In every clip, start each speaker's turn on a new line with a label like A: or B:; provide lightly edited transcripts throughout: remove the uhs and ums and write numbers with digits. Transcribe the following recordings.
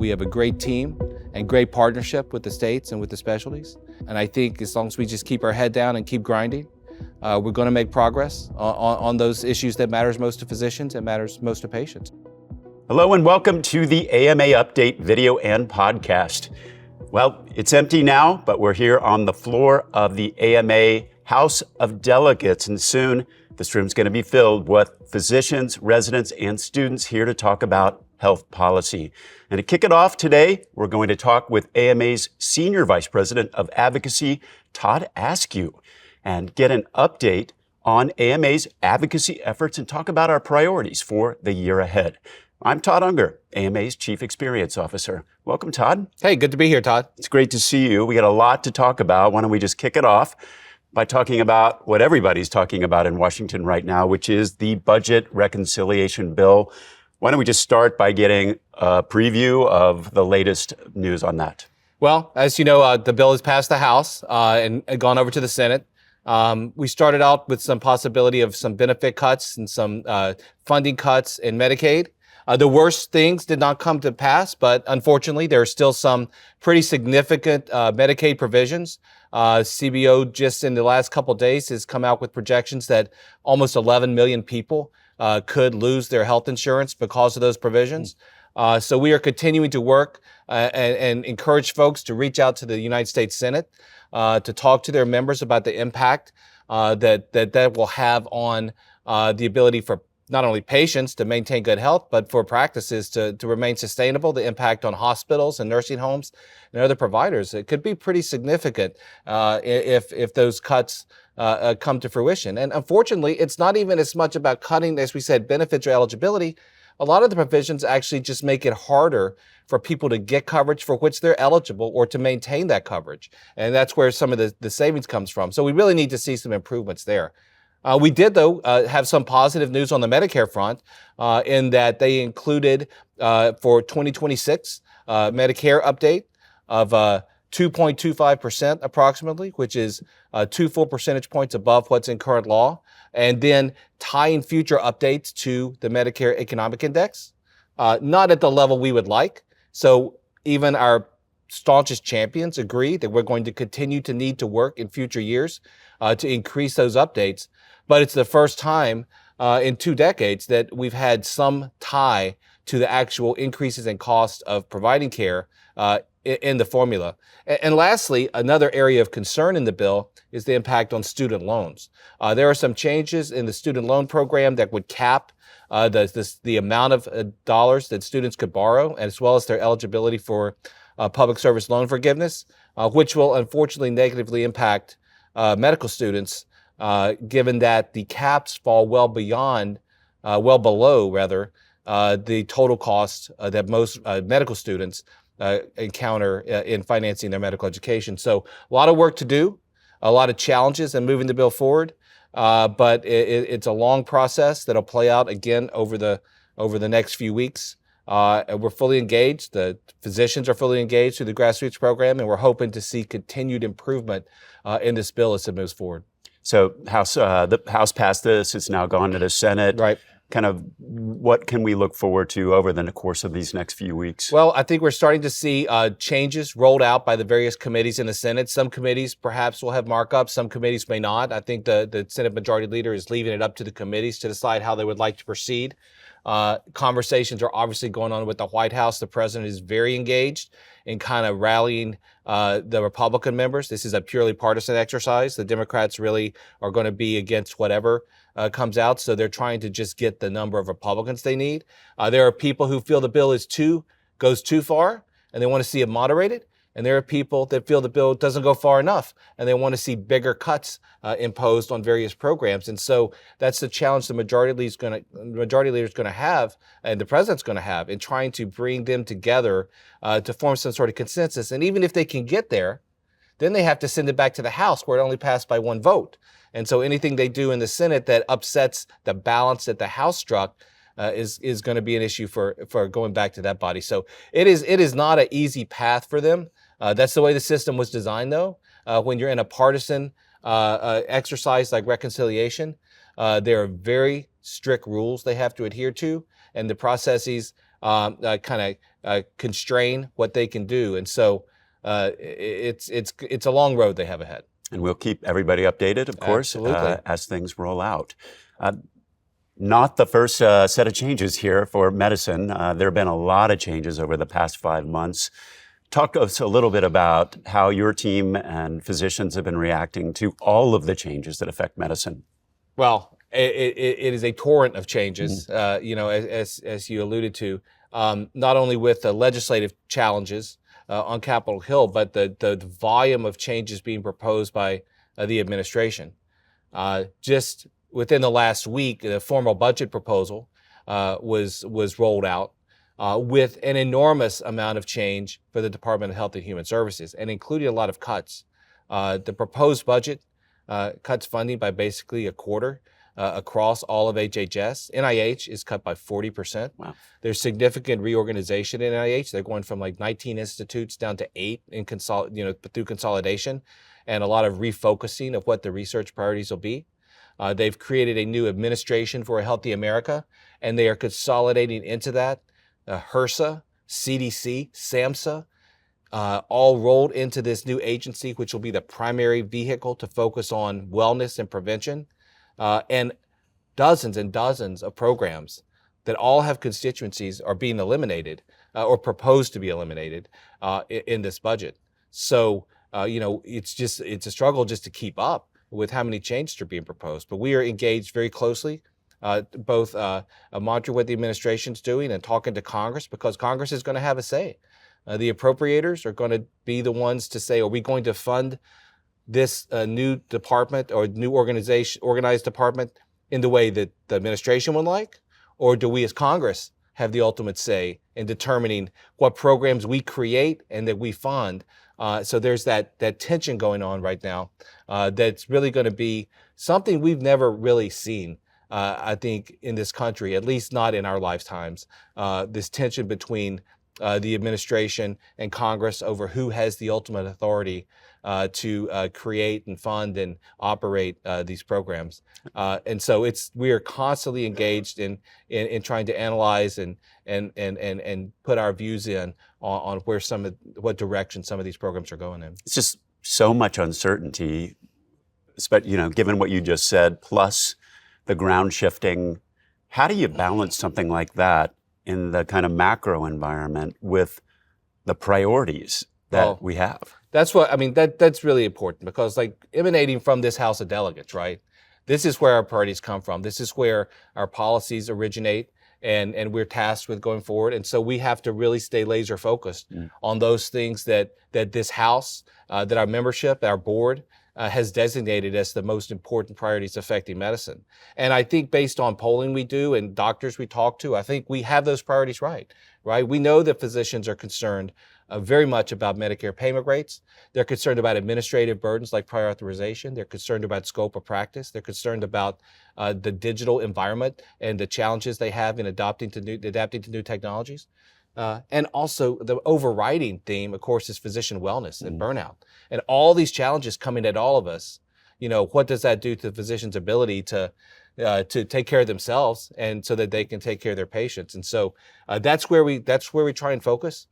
A: We have a great team and great partnership with the states and with the specialties. And I think as long as we just keep our head down and keep grinding, we're going to make progress on those issues that matters most to physicians and matters most to patients.
B: Hello and welcome to the AMA Update video and podcast. Well, it's empty now, but we're here on the floor of the AMA House of Delegates, and soon this room's going to be filled with physicians, residents, and students here to talk about health policy. And to kick it off today, we're going to talk with AMA's Senior Vice President of Advocacy, Todd Askew, and get an update on AMA's advocacy efforts and talk about our priorities for the year ahead. I'm Todd Unger, AMA's Chief Experience Officer. Welcome, Todd.
A: Hey, good to be here, Todd.
B: It's great to see you. We got a lot to talk about. Why don't we just kick it off by talking about what everybody's talking about in Washington right now, which is the budget reconciliation bill. Why don't we just start by getting a preview of the latest news on that?
A: Well, as you know, the bill has passed the House and gone over to the Senate. We started out with some possibility of some benefit cuts and some funding cuts in Medicaid. The worst things did not come to pass, but unfortunately, there are still some pretty significant Medicaid provisions. CBO just in the last couple of days has come out with projections that almost 11 million people could lose their health insurance because of those provisions. So we are continuing to work and encourage folks to reach out to the United States Senate to talk to their members about the impact that will have on the ability for not only patients to maintain good health, but for practices to remain sustainable, the impact on hospitals and nursing homes and other providers. It could be pretty significant if those cuts come to fruition. And unfortunately, it's not even as much about cutting, as we said, benefits or eligibility. A lot of the provisions actually just make it harder for people to get coverage for which they're eligible or to maintain that coverage. And that's where some of the savings comes from. So we really need to see some improvements there. We did, though, have some positive news on the Medicare front in that they included for 2026 Medicare update of 2.25% approximately, which is 2 full percentage points above what's in current law, and then tying future updates to the Medicare Economic Index, not at the level we would like. So even our staunchest champions agree that we're going to continue to need to work in future years to increase those updates. But it's the first time in 2 decades that we've had some tie to the actual increases in cost of providing care in the formula. And lastly, another area of concern in the bill is the impact on student loans. There are some changes in the student loan program that would cap the amount of dollars that students could borrow, as well as their eligibility for public service loan forgiveness, which will unfortunately negatively impact medical students, given that the caps fall well below the total cost that most medical students encounter in financing their medical education. So a lot of work to do, a lot of challenges in moving the bill forward, but it's a long process that'll play out again over the next few weeks. We're fully engaged. The physicians are fully engaged through the grassroots program, and we're hoping to see continued improvement in this bill as it moves forward.
B: So the House passed this. It's now gone to the Senate.
A: Right.
B: Kind of what can we look forward to over the course of these next few weeks?
A: Well, I think we're starting to see changes rolled out by the various committees in the Senate. Some committees perhaps will have markups. Some committees may not. I think the Senate Majority Leader is leaving it up to the committees to decide how they would like to proceed. Conversations are obviously going on with the White House. The president is very engaged in kind of rallying the Republican members. This is a purely partisan exercise. The Democrats really are going to be against whatever comes out. So they're trying to just get the number of Republicans they need. There are people who feel the bill goes too far and they want to see it moderated. And there are people that feel the bill doesn't go far enough and they want to see bigger cuts imposed on various programs. And so that's the challenge the majority leader is going to have and the president's going to have in trying to bring them together to form some sort of consensus. And even if they can get there, then they have to send it back to the House where it only passed by 1 vote. And so anything they do in the Senate that upsets the balance that the House struck is going to be an issue for going back to that body. So it is not an easy path for them. That's the way the system was designed, though. When you're in a partisan exercise like reconciliation, there are very strict rules they have to adhere to, and the processes kind of constrain what they can do. And so it's a long road they have ahead.
B: And we'll keep everybody updated, of course, as things roll out. Not the first set of changes here for medicine. There have been a lot of changes over the past 5 months. Talk to us a little bit about how your team and physicians have been reacting to all of the changes that affect medicine.
A: Well, it is a torrent of changes, as you alluded to, not only with the legislative challenges on Capitol Hill, but the volume of changes being proposed by the administration. Just within the last week, the formal budget proposal was rolled out with an enormous amount of change for the Department of Health and Human Services, and including a lot of cuts. The proposed budget cuts funding by basically a quarter across all of HHS. NIH is cut by 40%.
B: Wow.
A: There's significant reorganization in NIH. They're going from like 19 institutes down to 8 through consolidation, and a lot of refocusing of what the research priorities will be. They've created a new administration for a healthy America, and they are consolidating into that HRSA, CDC, SAMHSA, all rolled into this new agency, which will be the primary vehicle to focus on wellness and prevention, and dozens and dozens of programs that all have constituencies are being eliminated or proposed to be eliminated in this budget. So, it's a struggle just to keep up with how many changes are being proposed. But we are engaged very closely, both monitoring what the administration's doing and talking to Congress, because Congress is going to have a say. The appropriators are going to be the ones to say, are we going to fund this new department or new organized department in the way that the administration would like? Or do we as Congress have the ultimate say in determining what programs we create and that we fund? So there's that tension going on right now that's really going to be something we've never really seen, I think, in this country, at least not in our lifetimes, this tension between the administration and Congress over who has the ultimate authority to create and fund and operate these programs. And so we are constantly engaged in trying to analyze and put our views in on where what direction some of these programs are going in.
B: It's just so much uncertainty, given what you just said, plus the ground shifting. How do you balance something like that in the kind of macro environment with the priorities that we have?
A: That's that's really important, because emanating from this House of Delegates, right? This is where our priorities come from. This is where our policies originate, and we're tasked with going forward. And so we have to really stay laser focused on those things that this House, that our membership, our board, has designated as the most important priorities affecting medicine. And I think based on polling we do and doctors we talk to, I think we have those priorities right? We know that physicians are concerned very much about Medicare payment rates. They're concerned about administrative burdens like prior authorization. They're concerned about scope of practice. They're concerned about the digital environment and the challenges they have in adapting to new technologies. And also the overriding theme, of course, is physician wellness and burnout. And all these challenges coming at all of us, what does that do to the physician's ability to take care of themselves and so that they can take care of their patients? And so that's where we try and focus.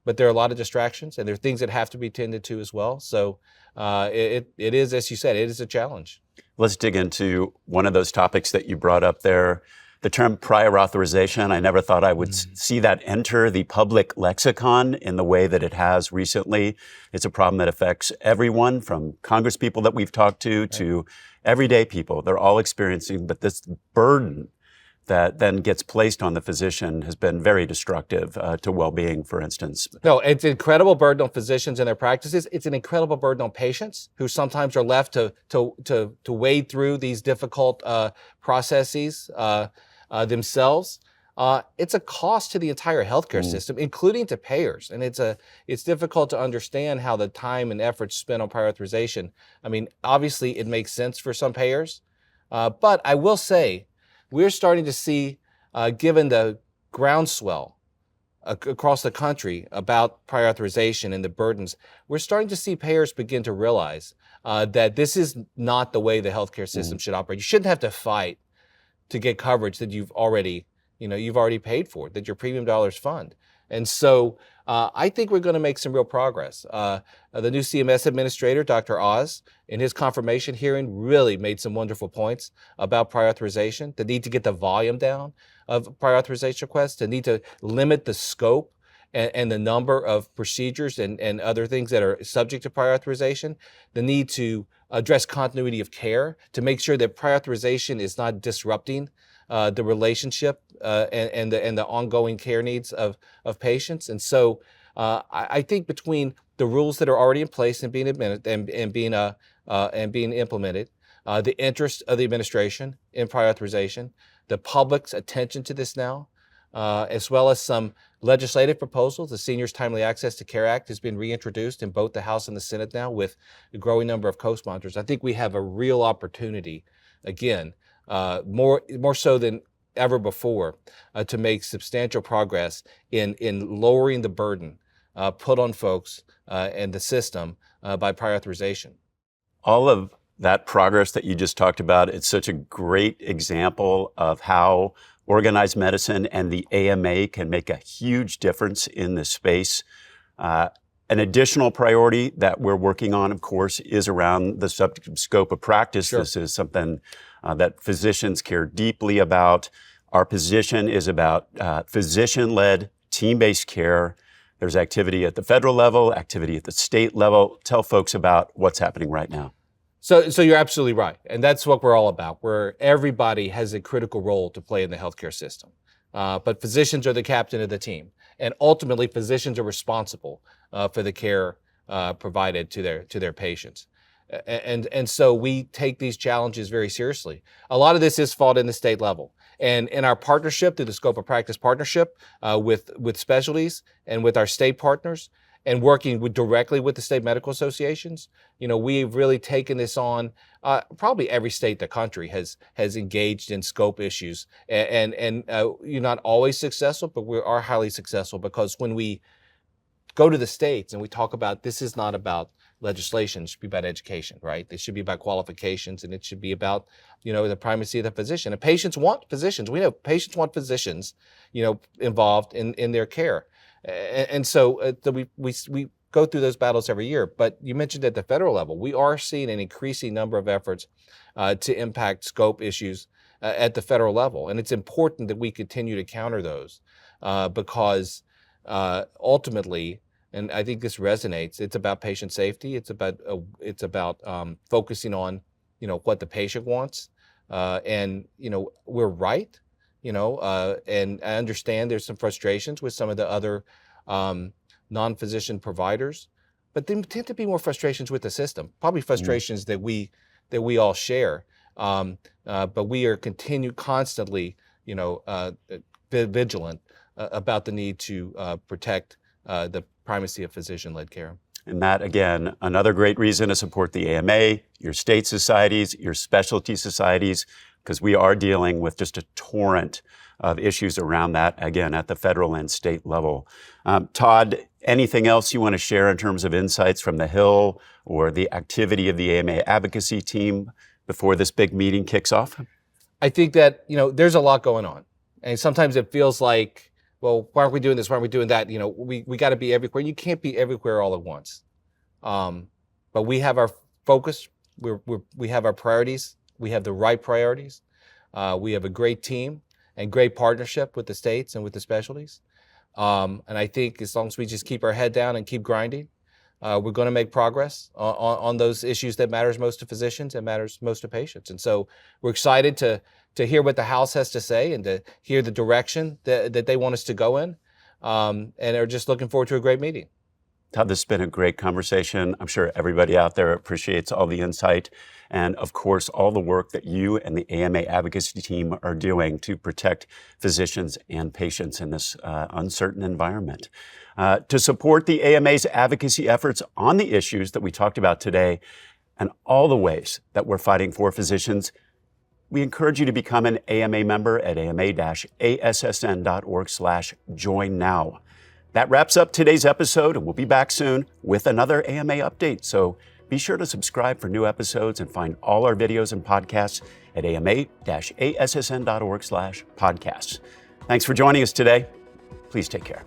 A: But there are a lot of distractions, and there are things that have to be tended to as well. So it is, as you said, it is a challenge.
B: Let's dig into one of those topics that you brought up there. The term prior authorization, I never thought I would see that enter the public lexicon in the way that it has recently. It's a problem that affects everyone, from congresspeople that we've talked to everyday people. They're all experiencing, but this burden that then gets placed on the physician has been very destructive to well-being, for instance.
A: No, it's an incredible burden on physicians and their practices. It's an incredible burden on patients who sometimes are left to wade through these difficult processes themselves. It's a cost to the entire healthcare system, including to payers. And it's difficult to understand how the time and effort spent on prior authorization. Obviously it makes sense for some payers, but I will say we're starting to see, given the groundswell across the country about prior authorization and the burdens, we're starting to see payers begin to realize that this is not the way the healthcare system should operate. You shouldn't have to fight to get coverage that you've already you've already paid for it, that your premium dollars fund. And so I think we're going to make some real progress. The new CMS administrator, Dr. Oz, in his confirmation hearing really made some wonderful points about prior authorization, the need to get the volume down of prior authorization requests, the need to limit the scope and the number of procedures and other things that are subject to prior authorization, the need to address continuity of care, to make sure that prior authorization is not disrupting the relationship and the ongoing care needs of patients. And so I think between the rules that are already in place and being being implemented, the interest of the administration in prior authorization, the public's attention to this now, as well as some legislative proposals. The Seniors Timely Access to Care Act has been reintroduced in both the House and the Senate now with a growing number of co-sponsors. I think we have a real opportunity, again, more so than ever before, to make substantial progress in lowering the burden put on folks and the system by prior authorization.
B: All of that progress that you just talked about, it's such a great example of how organized medicine and the AMA can make a huge difference in this space. An additional priority that we're working on, of course, is around the scope of practice.
A: Sure.
B: This is something that physicians care deeply about. Our position is about physician-led, team-based care. There's activity at the federal level, activity at the state level. Tell folks about what's happening right now.
A: So you're absolutely right. And that's what we're all about, where everybody has a critical role to play in the healthcare system. But physicians are the captain of the team. And ultimately, physicians are responsible for the care provided to their patients. And so we take these challenges very seriously. A lot of this is fought in the state level. And in our partnership, through the Scope of Practice partnership with specialties and with our state partners, and working directly with the state medical associations, we've really taken this on. Probably every state in the country has engaged in scope issues, and you're not always successful, but we are highly successful, because when we go to the states and we talk about, this is not about legislation, it should be about education, right? It should be about qualifications, and it should be about, the primacy of the physician. And patients want physicians. We know patients want physicians, involved in their care. And so we go through those battles every year. But you mentioned at the federal level, we are seeing an increasing number of efforts to impact scope issues at the federal level. And it's important that we continue to counter those because ultimately, and I think this resonates, it's about patient safety. It's about focusing on, what the patient wants. And we're right. And I understand there's some frustrations with some of the other non-physician providers, but there tend to be more frustrations with the system, probably frustrations that we all share. But we are constantly, vigilant about the need to protect the primacy of physician-led care.
B: And that, again, another great reason to support the AMA, your state societies, your specialty societies, because we are dealing with just a torrent of issues around that, again, at the federal and state level. Todd, anything else you want to share in terms of insights from the Hill or the activity of the AMA advocacy team before this big meeting kicks off?
A: I think that, there's a lot going on. And sometimes it feels like, well, why aren't we doing this? Why aren't we doing that? We got to be everywhere. You can't be everywhere all at once. But we have our focus. We have our priorities. We have the right priorities. We have a great team and great partnership with the states and with the specialties. And I think as long as we just keep our head down and keep grinding, we're going to make progress on those issues that matters most to physicians and matters most to patients. And so we're excited to hear what the House has to say and to hear the direction that they want us to go in, and are just looking forward to a great meeting.
B: Todd, this has been a great conversation. I'm sure everybody out there appreciates all the insight and, of course, all the work that you and the AMA advocacy team are doing to protect physicians and patients in this uncertain environment. To support the AMA's advocacy efforts on the issues that we talked about today and all the ways that we're fighting for physicians, we encourage you to become an AMA member at ama-assn.org/join now. That wraps up today's episode, and we'll be back soon with another AMA update. So be sure to subscribe for new episodes and find all our videos and podcasts at ama-assn.org/podcasts. Thanks for joining us today. Please take care.